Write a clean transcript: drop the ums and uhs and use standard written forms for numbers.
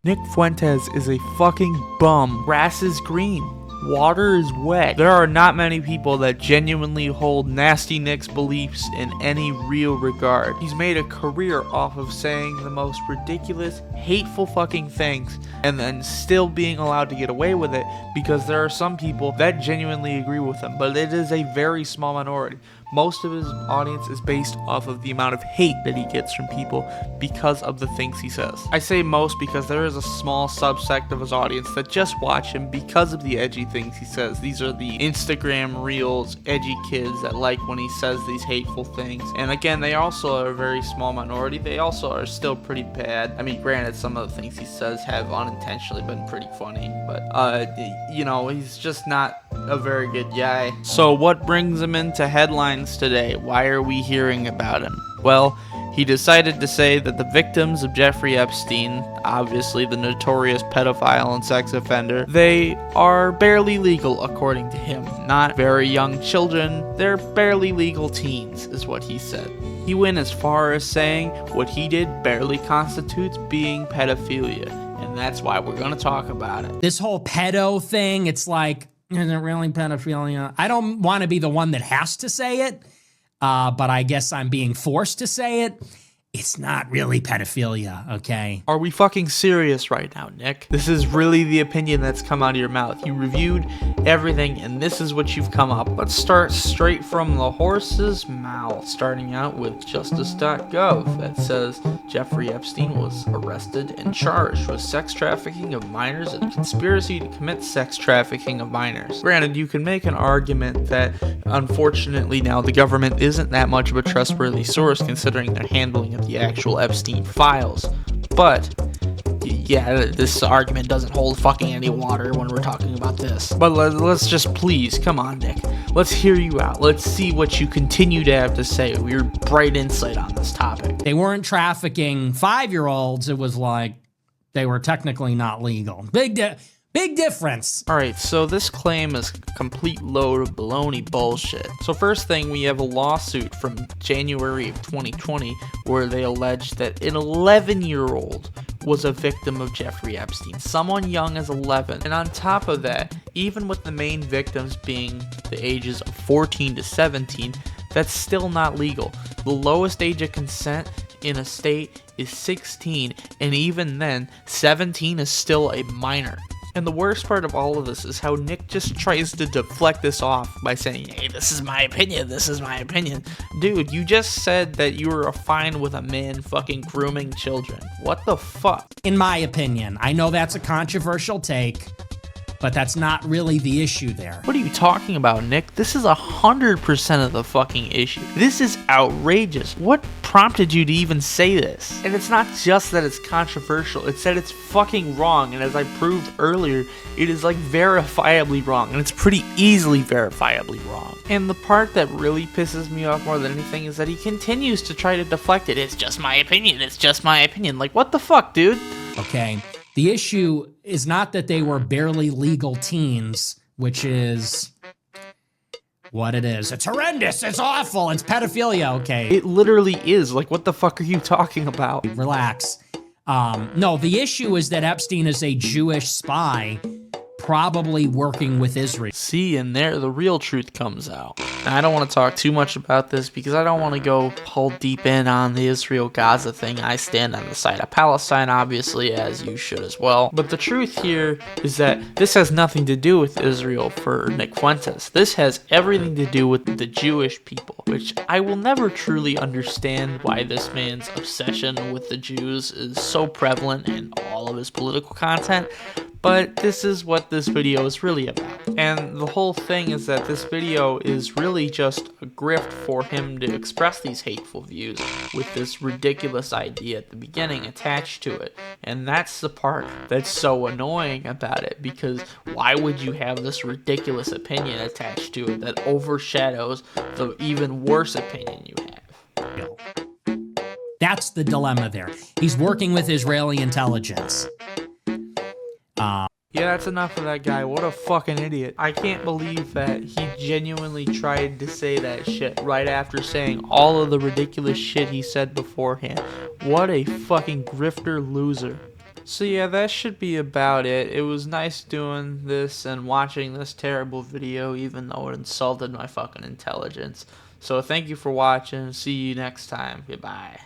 Nick Fuentes is a fucking bum. Grass is green. Water is wet. There are not many people that genuinely hold Nasty Nick's beliefs in any real regard. He's made a career off of saying the most ridiculous, hateful fucking things and then still being allowed to get away with it because there are some people that genuinely agree with him, but it is a very small minority. Most of his audience is based off of the amount of hate that he gets from people because of the things he says. I say most because there is a small subsect of his audience that just watch him because of the edgy things he says. These are the Instagram reels, edgy kids that like when he says these hateful things. And again, they also are a very small minority. They also are still pretty bad. I mean, granted, some of the things he says have unintentionally been pretty funny, but he's just not a very good guy. So what brings him into headlines today? Why are we hearing about him? Well, he decided to say that the victims of Jeffrey Epstein, obviously the notorious pedophile and sex offender, they are barely legal according to him. Not very young children, they're barely legal teens, is what he said. He went as far as saying what he did barely constitutes being pedophilia, and that's why we're going to talk about it. This whole pedo thing, it's like, is it really pedophilia? I don't want to be the one that has to say it, but I guess I'm being forced to say it. It's not really pedophilia, okay? Are we fucking serious right now, Nick? This is really the opinion that's come out of your mouth. You reviewed everything, and this is what you've come up. Let's start straight from the horse's mouth, starting out with justice.gov that says Jeffrey Epstein was arrested and charged with sex trafficking of minors and conspiracy to commit sex trafficking of minors. Granted, you can make an argument that, unfortunately, now the government isn't that much of a trustworthy source considering their handling of the actual Epstein files, but yeah, this argument doesn't hold fucking any water when we're talking about this. But let's just please, come on, Nick. Let's hear you out. Let's see what you continue to have to say. Your bright insight on this topic. They weren't trafficking 5-year-olds. It was like they were technically not legal. Big difference. Alright, so this claim is a complete load of baloney bullshit. So first thing, we have a lawsuit from January of 2020 where they allege that an 11-year-old was a victim of Jeffrey Epstein. Someone young as 11. And on top of that, even with the main victims being the ages of 14 to 17, that's still not legal. The lowest age of consent in a state is 16, and even then, 17 is still a minor. And the worst part of all of this is how Nick just tries to deflect this off by saying, hey, this is my opinion, this is my opinion. Dude, you just said that you were fine with a man fucking grooming children. What the fuck? In my opinion, I know that's a controversial take, but that's not really the issue there. What are you talking about, Nick? This is 100% of the fucking issue. This is outrageous. What prompted you to even say this? And it's not just that it's controversial, it's that it's fucking wrong, and as I proved earlier, it is like verifiably wrong, and it's pretty easily verifiably wrong. And the part that really pisses me off more than anything is that he continues to try to deflect it. It's just my opinion, it's just my opinion. Like, what the fuck, dude? Okay, the issue is not that they were barely legal teens, which is what it is. It's horrendous, it's awful, it's pedophilia, okay. It literally is. Like, what the fuck are you talking about? Relax. No, the issue is that Epstein is a Jewish spy, probably working with Israel. See, and there the real truth comes out. Now, I don't want to talk too much about this because I don't want to go whole deep in on the Israel-Gaza thing. I stand on the side of Palestine, obviously, as you should as well. But the truth here is that this has nothing to do with Israel for Nick Fuentes. This has everything to do with the Jewish people, which I will never truly understand why this man's obsession with the Jews is so prevalent in all of his political content. But this is what this video is really about. And the whole thing is that this video is really just a grift for him to express these hateful views with this ridiculous idea at the beginning attached to it. And that's the part that's so annoying about it, because why would you have this ridiculous opinion attached to it that overshadows the even worse opinion you have? That's the dilemma there. He's working with Israeli intelligence. Yeah, that's enough of that guy. What a fucking idiot. I can't believe that he genuinely tried to say that shit right after saying all of the ridiculous shit he said beforehand. What a fucking grifter loser. So yeah, that should be about it. It was nice doing this and watching this terrible video, even though it insulted my fucking intelligence. So thank you for watching. See you next time. Goodbye.